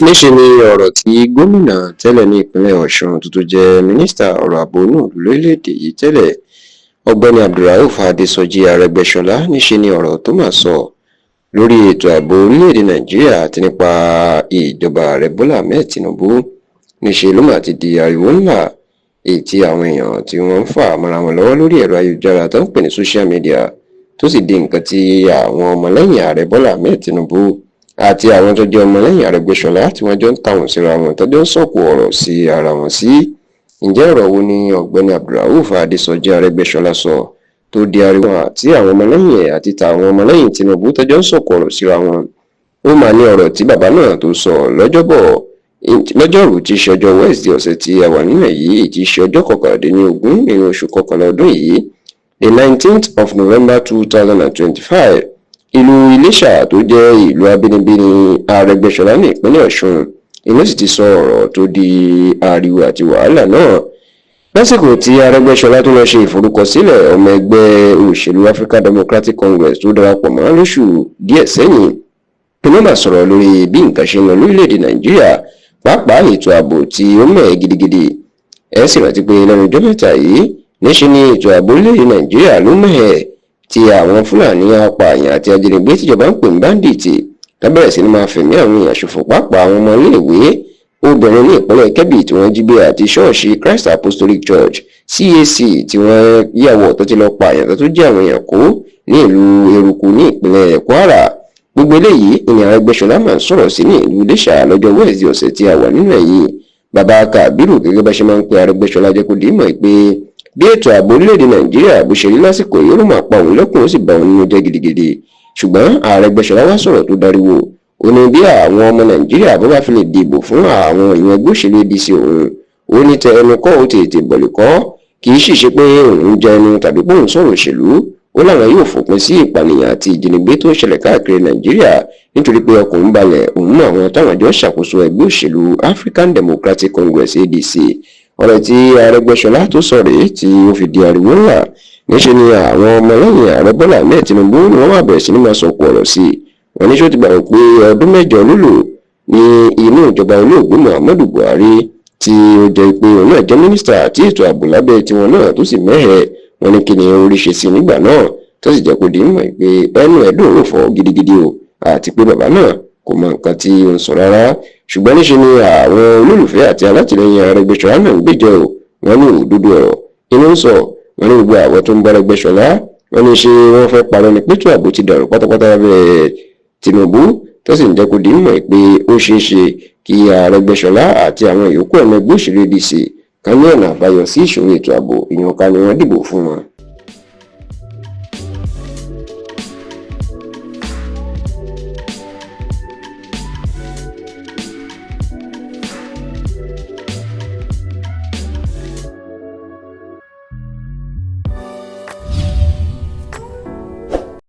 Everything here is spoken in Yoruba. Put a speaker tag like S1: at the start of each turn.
S1: níṣẹ́ ni ọ̀rọ̀ tí gómìnà tẹ́lẹ̀ ní ìpínlẹ̀ ọ̀ṣun tó tún jẹ́ mínísítà ọ̀rọ̀ ààbò inú ìlú lórílẹ̀‐èdè yìí tẹ́lẹ̀ ọ̀gbẹ́ni abdulrauf adésọjí arẹ́gbẹ́ṣọlá níṣẹ́ ni ọ̀rọ̀ tó máa sọ lórí ètò ààbò orílẹ̀‐èdè nàìjíríà àti nípa ìjọba ààrẹ bọ́lá ahmed tinubu níṣẹ́ ló máa ti di ariwo ńlá èyí tí àwọn èèyàn tí wọ́n ń fà mọ́ra wọn lọ́wọ́ lórí ẹ̀rọ ayélujára tó ń pè ní social media tó sì di nǹkan tí àwọn ọmọlẹ́yìn ààrẹ bọ́lá ahmed tinubu àti àwọn tó jẹ́ ọmọlẹ́yìn Arẹ́gbẹ́ṣọlá tí wọ́n jọ ń tàwọn síra wọn tọ́jọ́ ń sọ̀kò ọ̀rọ̀ sí ara wọn sí. ǹjẹ́ ọ̀rọ̀ wo ni ọ̀gbẹ́ni abdulrauf adésọjí Arẹ́gbẹ́ṣọlá sọ tó di ariwo àti àwọn ọmọlẹ́yìn ẹ̀ àti tàwọn ọmọlẹ́yìn Tinubu tọ́jọ́ ń sọ̀kò ọ̀rọ̀ síra wọn? ó máa ní ọ̀rọ̀ tí bàbá náà tó sọ lọ́jọ́rùú tí í ṣe ọjọ́ Wednesday ọ̀sẹ̀ tí a wà nínú èyí tí í ṣe ọjọ́ 19 nínú oṣù kọkànlá ọdún yìí the 19th of November 2025 ìlú Iléṣà tó jẹ́ ìlú abínibí ní Arẹ́gbẹ́ṣọlá ní ìpínlẹ̀ Ọ̀ṣun inú sì ti sọ ọ̀rọ̀ tó di ariwo àti wàhálà náà lásìkò tí Arẹ́gbẹ́ṣọlá tó lọ ṣe ìforúkọsílẹ̀ ọmọ ẹgbẹ́ òṣèlú African Democratic Congress tó darapọ̀ mọ́ lóṣù díẹ̀ sẹ́yìn inú mà sọ̀rọ̀ lórí bí nǹkan ṣe ń lọ lórílẹ̀‐èdè Nàìjíríà pàápàá ètò ààbò tí ó mẹ́ẹ̀ gidigidi ẹ sì rántí pé lẹ́nu ọjọ́ mẹ́ta yìí níṣẹ́ ni ètò ààbò orílẹ̀‐èdè Nàìjíríà ló mẹ́ẹ̀ tí àwọn Fúlàní apààyàn àti ajínigbé tíjọba ń pè ní báńdíìtì lábẹ́rẹ̀ sí ni máa fẹ̀mí àwọn èèyàn ṣòfò pàápàá àwọn ọmọ iléèwé obìnrin ní ìpínlẹ̀ Kebbi tí wọ́n jí gbé àti ṣọ́ọ̀ṣì Christ Apostolic Church CAC tí wọ́n yàwọ̀ tó ti lọ pààyàn tó jẹ́ àwọn èèyàn kó ní ìlú Eruku ní ìpínlẹ̀ Kwara. gbogbo eléyìí ìní Arẹ́gbẹ́ṣọlá máa ń sọ̀rọ̀ sí ní ìlú Iléṣà lọ́jọ́ Wednesday ọ̀sẹ̀ tí a wà nínú èyí. bàbá Kàbírù gẹ́gẹ́ bá ṣe máa ń pe Arẹ́gbẹ́ṣọlá jẹ́ kó dì í mọ̀ pé bí ètò ààbò orílẹ̀-èdè Nàìjíríà bó ṣe rí lásìkò yìí ó máa pa òun lẹ́kùn ó sì bà òun nínú jẹ́ gidigidi. ṣùgbọ́n Arẹ́gbẹ́ṣọlá wá sọ̀rọ̀ tó dariwo ó ní bí àwọn ọmọ Nàìjíríà bó bá fi lè dìbò fún àwọn èèyàn ẹgbẹ́ òṣèlú ADC òun ó ní tẹ ẹnu kọ́ ó tètè bọ̀lì kọ́ kì í sì ṣe pé òun jẹ ẹnu tàbí pé òun sọ̀rọ̀ òṣèlú ó láwọn yóò fòpin sí ìpànìyàn àti ìjínigbé tó ń ṣẹlẹ̀ káàkiri Nàìjíríà nítorí pé ọkàn ń balẹ̀ òun mú àwọn táwọn jọ ṣàkóso ẹgbẹ́ òṣèlú African Democratic Congress ADC. ọ̀rọ̀ tí Arẹ́gbẹ́ṣọlá tó sọ rèé tí ó fi di ariwo ńlá níṣẹ́ ni àwọn ọmọlẹ́yìn ààrẹ Bọ́lá Ahmed Tinubu ni wọ́n wá bẹ̀rẹ̀ sí ní máa sọ̀kò ọ̀rọ̀ sí i. wọ́n ní ṣó ti gbàgbọ́ pé ọdún 8 ló lò ní inú ìjọba olóògbé Muhammadu Buhari tí ó jẹ́ pé òun náà jẹ́ mínísítà àti ètò ààbò lábẹ́ tiwọn náà tó sì mẹ́hẹ̀. wọ́n ní kí ni orí ṣe sí nígbà náà tó sì jẹ́ kó di mọ̀ pé ẹnu ẹ̀dùn ò fọ́ gidigidi o àti pé bàbá náà kò mọ nǹkan tí ó ń sọ rárá. ṣùgbọ́n níṣe ni àwọn olólùfẹ́ àti alátìlẹyìn Arẹ́gbẹ́ṣọlá náà ń gbèjọ o wọ́n ní òdodo ọ̀rọ̀ inú ń sọ wọ́n ní gbogbo àwọn tó ń bá Arẹ́gbẹ́ṣọlá wọ́n ní ṣe wọ́n fẹ́ parọ́ ní pétú ààbò ti dàrú pátápátá lábẹ́ Tinubu tó sì ń jẹ́ kó di mọ̀ pé ó ṣeé ṣe kí Arẹ́gbẹ́ṣọlá àti àwọn yòókù ọmọ ẹgbẹ́ òṣèlú ADC kan ní ọ̀nà àbáyọ sí ìṣòro ètò ààbò ìyànká ni wọ́n dìbò fún wọn.